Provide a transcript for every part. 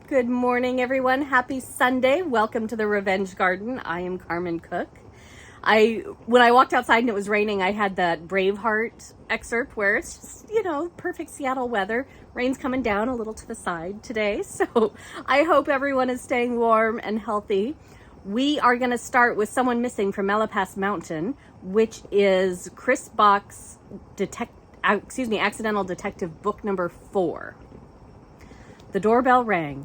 Good morning, everyone. Happy Sunday. Welcome to the Revenge Garden. I am Carmen Cook. When I walked outside and it was raining, I had that Braveheart excerpt where it's just, perfect Seattle weather. Rain's coming down a little to the side today. So I hope everyone is staying warm and healthy. We are going to start with Someone Missing from MALAPAIS Mountain, which is Kris Bock's Accidental Detective book number 4. The doorbell rang.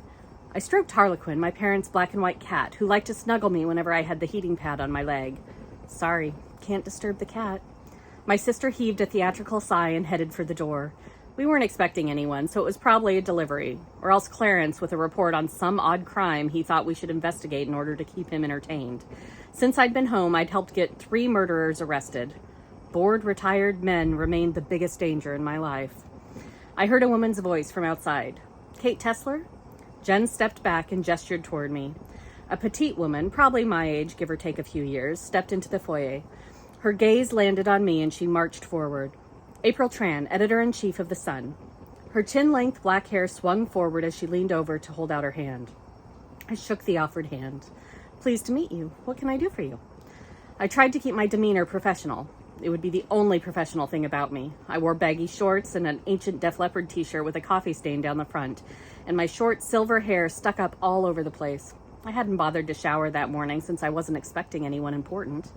I stroked Harlequin, my parents' black and white cat, who liked to snuggle me whenever I had the heating pad on my leg. Sorry, can't disturb the cat. My sister heaved a theatrical sigh and headed for the door. We weren't expecting anyone, so it was probably a delivery, or else Clarence with a report on some odd crime he thought we should investigate in order to keep him entertained. Since I'd been home, I'd helped get 3 murderers arrested. Bored, retired men remained the biggest danger in my life. I heard a woman's voice from outside. Kate Tesler? Jen stepped back and gestured toward me. A petite woman, probably my age, give or take a few years, stepped into the foyer. Her gaze landed on me and she marched forward. April Tran, editor-in-chief of The Sun. Her chin-length black hair swung forward as she leaned over to hold out her hand. I shook the offered hand. Pleased to meet you. What can I do for you? I tried to keep my demeanor professional. It would be the only professional thing about me. I wore baggy shorts and an ancient Def Leppard t-shirt with a coffee stain down the front, and my short silver hair stuck up all over the place. I hadn't bothered to shower that morning since I wasn't expecting anyone important.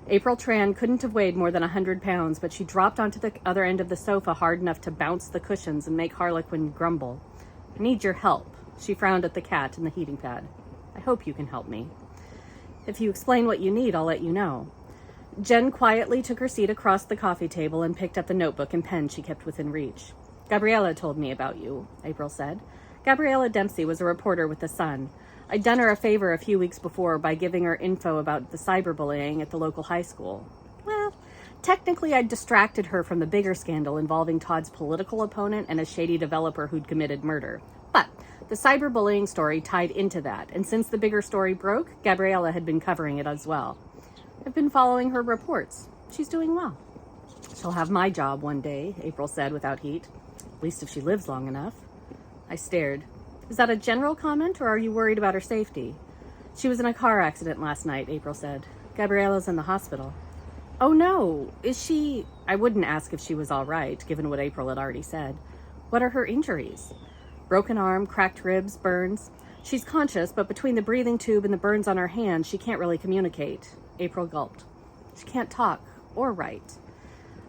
April Tran couldn't have weighed more than 100 pounds, but she dropped onto the other end of the sofa hard enough to bounce the cushions and make Harlequin grumble. I need your help. She frowned at the cat and the heating pad. I hope you can help me. If you explain what you need, I'll let you know. Jen quietly took her seat across the coffee table and picked up the notebook and pen she kept within reach. Gabriella told me about you, April said. Gabriella Dempsey was a reporter with The Sun. I'd done her a favor a few weeks before by giving her info about the cyberbullying at the local high school. Well, technically I'd distracted her from the bigger scandal involving Todd's political opponent and a shady developer who'd committed murder. But the cyberbullying story tied into that, and since the bigger story broke, Gabriella had been covering it as well. I've been following her reports. She's doing well. She'll have my job one day, April said without heat. At least if she lives long enough. I stared. Is that a general comment, or are you worried about her safety? She was in a car accident last night, April said. Gabriella's in the hospital. Oh no, is she... I wouldn't ask if she was all right, given what April had already said. What are her injuries? Broken arm, cracked ribs, burns. She's conscious, but between the breathing tube and the burns on her hand, she can't really communicate. April gulped. She can't talk or write.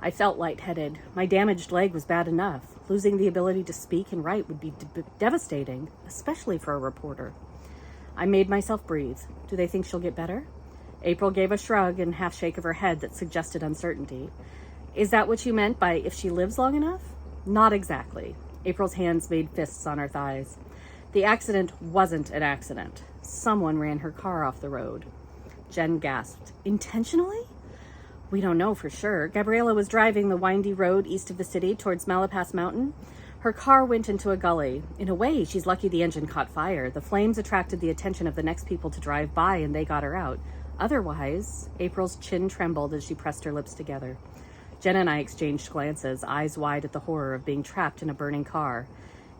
I felt lightheaded. My damaged leg was bad enough. Losing the ability to speak and write would be devastating, especially for a reporter. I made myself breathe. Do they think she'll get better? April gave a shrug and half shake of her head that suggested uncertainty. Is that what you meant by if she lives long enough? Not exactly. April's hands made fists on her thighs. The accident wasn't an accident. Someone ran her car off the road. Jen gasped. Intentionally? We don't know for sure. Gabriella was driving the windy road east of the city towards MALAPAIS Mountain. Her car went into a gully. In a way, she's lucky the engine caught fire. The flames attracted the attention of the next people to drive by, and they got her out. Otherwise, April's chin trembled as she pressed her lips together. Jen and I exchanged glances, eyes wide at the horror of being trapped in a burning car.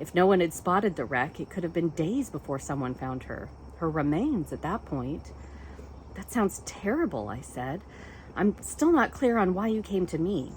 If no one had spotted the wreck, it could have been days before someone found her. Her remains at that point. That sounds terrible, I said. I'm still not clear on why you came to me.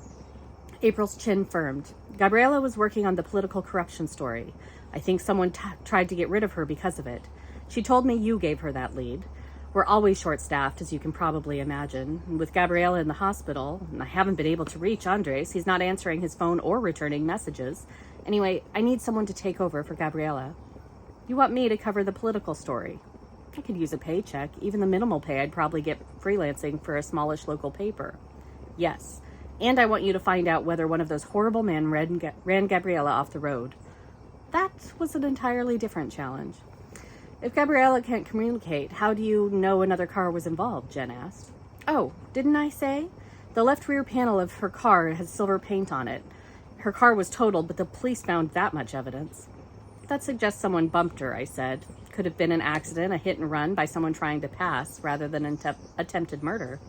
April's chin firmed. Gabriella was working on the political corruption story. I think someone tried to get rid of her because of it. She told me you gave her that lead. We're always short-staffed, as you can probably imagine. And with Gabriella in the hospital, and I haven't been able to reach Andres. He's not answering his phone or returning messages. Anyway, I need someone to take over for Gabriella. You want me to cover the political story? I could use a paycheck, even the minimal pay I'd probably get freelancing for a smallish local paper. Yes, and I want you to find out whether one of those horrible men ran Gabriella off the road. That was an entirely different challenge. If Gabriella can't communicate, how do you know another car was involved? Jen asked. Oh, didn't I say? The left rear panel of her car has silver paint on it. Her car was totaled, but the police found that much evidence. That suggests someone bumped her, I said. Could have been an accident, a hit and run by someone trying to pass, rather than an attempted murder.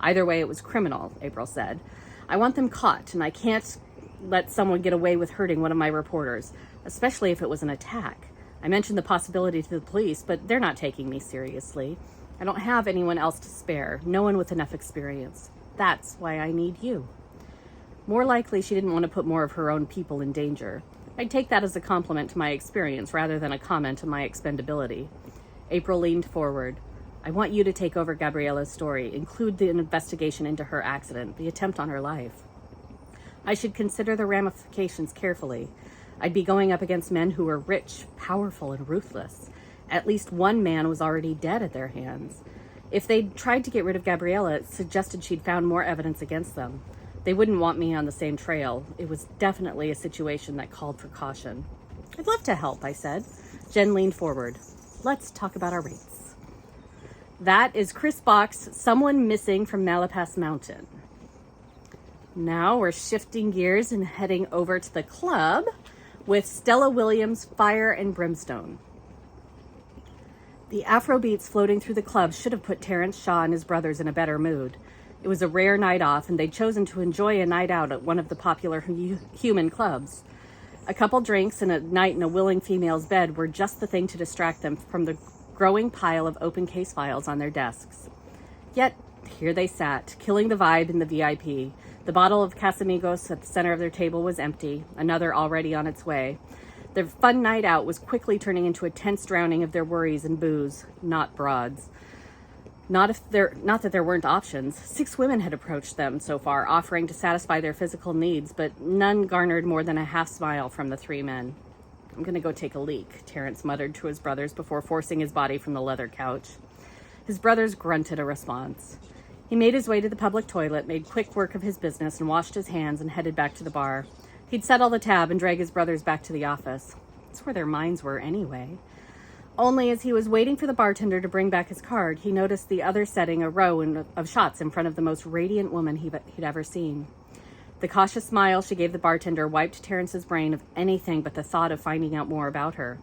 Either way, it was criminal, April said. I want them caught, and I can't let someone get away with hurting one of my reporters, especially if it was an attack. I mentioned the possibility to the police, but they're not taking me seriously. I don't have anyone else to spare, no one with enough experience. That's why I need you. More likely, she didn't want to put more of her own people in danger. I'd take that as a compliment to my experience rather than a comment on my expendability. April leaned forward. I want you to take over Gabriella's story, include the investigation into her accident, the attempt on her life. I should consider the ramifications carefully. I'd be going up against men who were rich, powerful, and ruthless. At least one man was already dead at their hands. If they'd tried to get rid of Gabriella, it suggested she'd found more evidence against them. They wouldn't want me on the same trail. It was definitely a situation that called for caution. I'd love to help, I said. Jen leaned forward. Let's talk about our rates. That is Kris Bock's Someone Missing from MALAPAIS Mountain. Now we're shifting gears and heading over to the club with Stella Williams' Fire and Brimstone. The Afro beats floating through the club should have put Terrence Shaw and his brothers in a better mood. It was a rare night off, and they'd chosen to enjoy a night out at one of the popular human clubs. A couple drinks and a night in a willing female's bed were just the thing to distract them from the growing pile of open case files on their desks. Yet, here they sat, killing the vibe in the VIP. The bottle of Casamigos at the center of their table was empty, another already on its way. Their fun night out was quickly turning into a tense drowning of their worries and booze, not broads. Not that there weren't options. 6 women had approached them so far, offering to satisfy their physical needs, but none garnered more than a half smile from the 3 men. I'm going to go take a leak, Terrence muttered to his brothers before forcing his body from the leather couch. His brothers grunted a response. He made his way to the public toilet, made quick work of his business, and washed his hands and headed back to the bar. He'd settle the tab and drag his brothers back to the office. That's where their minds were anyway. Only as he was waiting for the bartender to bring back his card, he noticed the other setting a row of shots in front of the most radiant woman he'd ever seen. The cautious smile she gave the bartender wiped Terrence's brain of anything but the thought of finding out more about her.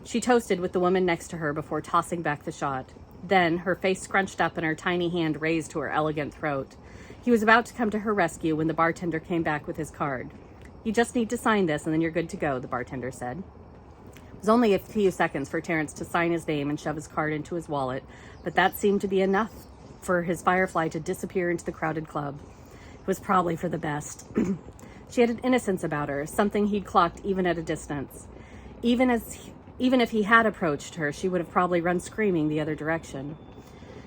She toasted with the woman next to her before tossing back the shot. Then, her face scrunched up and her tiny hand raised to her elegant throat. He was about to come to her rescue when the bartender came back with his card. You just need to sign this and then you're good to go, the bartender said. It was only a few seconds for Terrence to sign his name and shove his card into his wallet, but that seemed to be enough for his firefly to disappear into the crowded club. It was probably for the best. She had an innocence about her, something he'd clocked even at a distance. Even if he had approached her, she would have probably run screaming the other direction.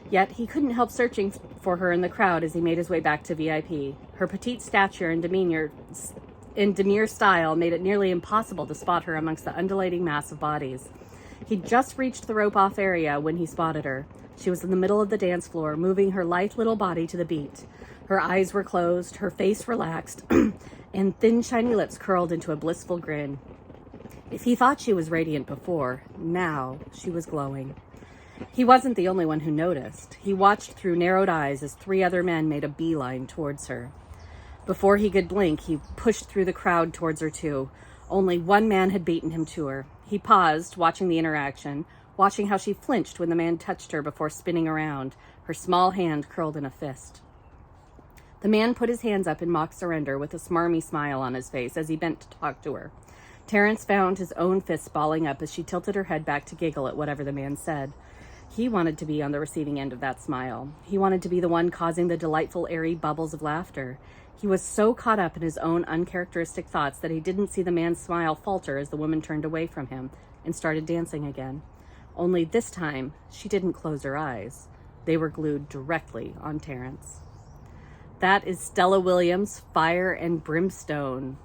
Yet he couldn't help searching for her in the crowd as he made his way back to VIP. Her petite stature and demure style made it nearly impossible to spot her amongst the undulating mass of bodies. He'd just reached the rope-off area when he spotted her. She was in the middle of the dance floor, moving her lithe little body to the beat. Her eyes were closed, her face relaxed, and thin, shiny lips curled into a blissful grin. If he thought she was radiant before, now she was glowing. He wasn't the only one who noticed. He watched through narrowed eyes as 3 other men made a beeline towards her. Before he could blink, he pushed through the crowd towards her too. Only one man had beaten him to her. He paused, watching the interaction, watching how she flinched when the man touched her before spinning around, her small hand curled in a fist. The man put his hands up in mock surrender with a smarmy smile on his face as he bent to talk to her. Terrence found his own fists balling up as she tilted her head back to giggle at whatever the man said. He wanted to be on the receiving end of that smile. He wanted to be the one causing the delightful, airy bubbles of laughter. He was so caught up in his own uncharacteristic thoughts that he didn't see the man's smile falter as the woman turned away from him and started dancing again. Only this time, she didn't close her eyes. They were glued directly on Terrence. That is Stella Williams' Fire and Brimstone.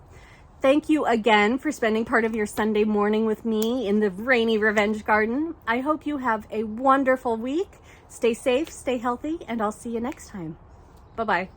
Thank you again for spending part of your Sunday morning with me in the rainy Revenge Garden. I hope you have a wonderful week. Stay safe, stay healthy, and I'll see you next time. Bye-bye.